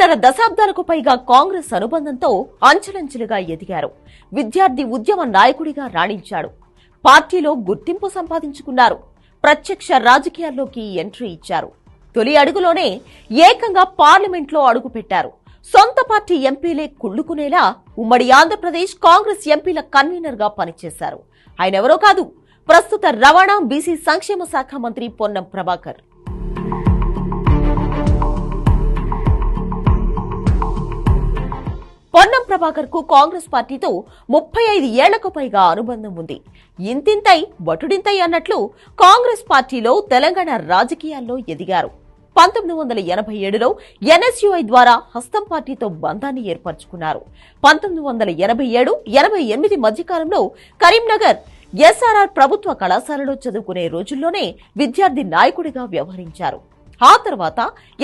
రెండున్నర దశాబ్దాలకు పైగా కాంగ్రెస్ అనుబంధంతో అంచెలంచెలుగా ఎదిగారు. విద్యార్థి ఉద్యమ నాయకుడిగా రాణించాడు. పార్టీలో గుర్తింపు సంపాదించుకున్నారు. ప్రత్యక్ష రాజకీయాల్లోకి ఎంట్రీ ఇచ్చారు. తొలి అడుగులోనే ఏకంగా పార్లమెంట్లో అడుగుపెట్టారు. సొంత పార్టీ ఎంపీలే కుళ్లుకునేలా ఉమ్మడి ఆంధ్రప్రదేశ్ కాంగ్రెస్ ఎంపీల కన్వీనర్ గా పనిచేశారు. ఆయనెవరో కాదు, ప్రస్తుత రవాణా బీసీ సంక్షేమ శాఖ మంత్రి పొన్నం ప్రభాకర్. పొన్నం ప్రభాకర్ కు కాంగ్రెస్ పార్టీతో 35 ఏళ్లకు పైగా అనుబంధం ఉంది. ఇంతింతై బటుడింతై అన్నట్లు కాంగ్రెస్ పార్టీలో తెలంగాణ రాజకీయాల్లో ఎదిగారు. 1987లో ఎన్ఎస్యుఐ ద్వారా హస్తం పార్టీతో బంధాన్ని ఏర్పరచుకున్నారు. 1987-88 మధ్యకాలంలో కరీంనగర్ ఎస్ఆర్ఆర్ ప్రభుత్వ కళాశాలలో చదువుకునే రోజుల్లోనే విద్యార్థి నాయకుడిగా వ్యవహరించారు. ఆ తర్వాత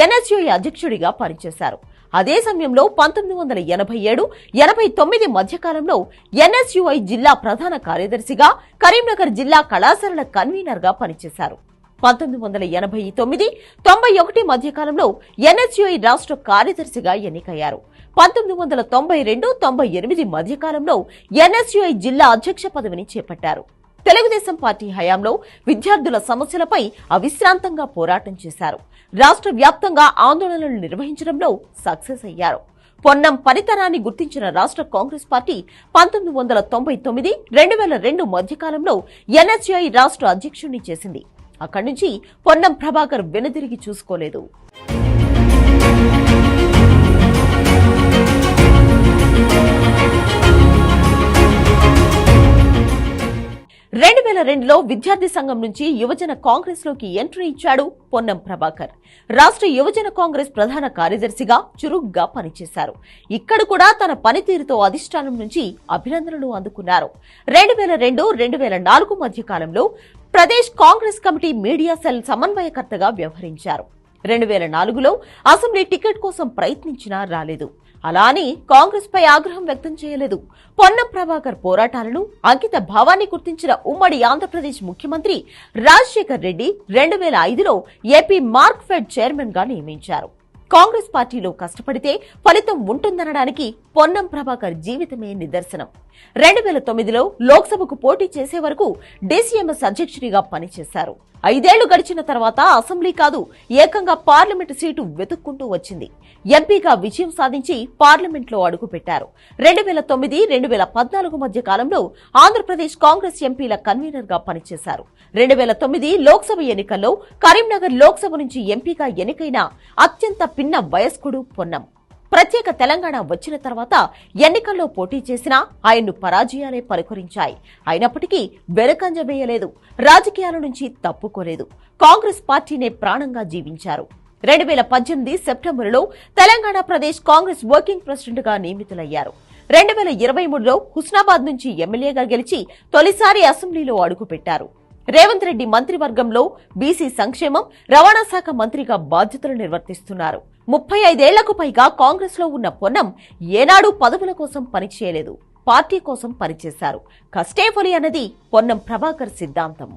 ఎన్ఎస్యుఐ అధ్యక్షుడిగా పనిచేశారు. అదే సమయంలో 1987-89 మధ్యకాలంలో ఎన్ఎస్యుఐ జిల్లా ప్రధాన కార్యదర్శిగా, కరీంనగర్ జిల్లా కళాశాలల కన్వీనర్ గా పనిచేశారు. 1989-91 మధ్యకాలంలో ఎన్ఎస్యుఐ రాష్ట్ర కార్యదర్శిగా ఎన్నికయ్యారు. 1992-98 మధ్యకాలంలో ఎన్ఎస్యుఐ జిల్లా అధ్యక్ష పదవిని చేపట్టారు. తెలుగుదేశం పార్టీ హయాంలో విద్యార్థుల సమస్యలపై అవిశ్రాంతంగా పోరాటం చేశారు. రాష్ట్ర వ్యాప్తంగా ఆందోళనలు నిర్వహించడంలో సక్సెస్ అయ్యారు. పొన్నం పనితనాన్ని గుర్తించిన రాష్ట్ర కాంగ్రెస్ పార్టీ 1999-2002 మధ్యకాలంలో ఎన్ఎస్యుఐ రాష్ట్ర అధ్యక్షుడిని చేసింది. అక్కడి నుంచి పొన్నం ప్రభాకర్ వెనుదిరిగి చూసుకోలేదు. 2002లో విద్యార్థి సంఘం నుంచి యువజన కాంగ్రెస్ లోకి ఎంట్రీ ఇచ్చాడు పొన్నం ప్రభాకర్. రాష్ట్ర యువజన కాంగ్రెస్ ప్రధాన కార్యదర్శిగా చురుగ్గా పనిచేశారు. ఇక్కడ కూడా తన పనితీరుతో అధిష్టానం నుంచి అభినందనలు అందుకున్నారు. 2002-2004 మధ్య కాలంలో Pradesh Congress committee media cell సమన్వయకర్తగా వ్యవహరించారు. 2004లో అసెంబ్లీ టికెట్ కోసం ప్రయత్నించినా రాలేదు. అలా అని కాంగ్రెస్ పై ఆగ్రహం వ్యక్తం చేయలేదు. పొన్నం ప్రభాకర్ పోరాటాలను, అంకిత భావాన్ని గుర్తించిన ఉమ్మడి ఆంధ్రప్రదేశ్ ముఖ్యమంత్రి రాజశేఖర్ రెడ్డి 2005లో ఏపీ మార్క్ఫెడ్ చైర్మన్ గా నియమించారు. కాంగ్రెస్ పార్టీలో కష్టపడితే ఫలితం ఉంటుందనడానికి పొన్నం ప్రభాకర్ జీవితమే నిదర్శనం. 2009లో లోక్సభకు పోటీ చేసే వరకు డీసీఎంఎస్ అధ్యక్షుడిగా పనిచేశారు. 5 ఏళ్లు గడిచిన తర్వాత అసెంబ్లీ కాదు, ఏకంగా పార్లమెంటు సీటు వెతుక్కుంటూ వచ్చింది. ఎంపీగా విజయం సాధించి పార్లమెంట్లో అడుగుపెట్టారు. 2009-2014 మధ్య కాలంలో ఆంధ్రప్రదేశ్ కాంగ్రెస్ ఎంపీల కన్వీనర్ గా పనిచేశారు. 2009 లోక్సభ ఎన్నికల్లో కరీంనగర్ లోక్సభ నుంచి ఎంపీగా ఎన్నికైన అత్యంత పిన్న వయస్కుడు పొన్నం. ప్రత్యేక తెలంగాణ వచ్చిన తర్వాత ఎన్నికల్లో పోటీ చేసినా ఆయన్ను పరాజయాలే పలుకరించాయి. అయినప్పటికీ వెనుకంజ వేయలేదు, రాజకీయాల నుంచి తప్పుకోలేదు. కాంగ్రెస్ పార్టీనే ప్రాణంగా జీవించారు. 2018 సెప్టెంబరులో తెలంగాణ ప్రదేశ్ కాంగ్రెస్ వర్కింగ్ ప్రెసిడెంట్ గా నియమితులయ్యారు. 2023లో హుస్నాబాద్ నుంచి ఎమ్మెల్యేగా గెలిచి తొలిసారి అసెంబ్లీలో అడుగుపెట్టారు. రేవంత్ రెడ్డి మంత్రివర్గంలో బీసీ సంక్షేమం, రవాణా శాఖ మంత్రిగా బాధ్యతలు నిర్వర్తిస్తున్నారు. 35 ఏళ్లకు పైగా కాంగ్రెస్ లో ఉన్న పొన్నం ఏనాడు పదవుల కోసం పనిచేయలేదు, పార్టీ కోసం పనిచేశారు. కష్టే ఫలి అన్నది పొన్నం ప్రభాకర్ సిద్ధాంతం.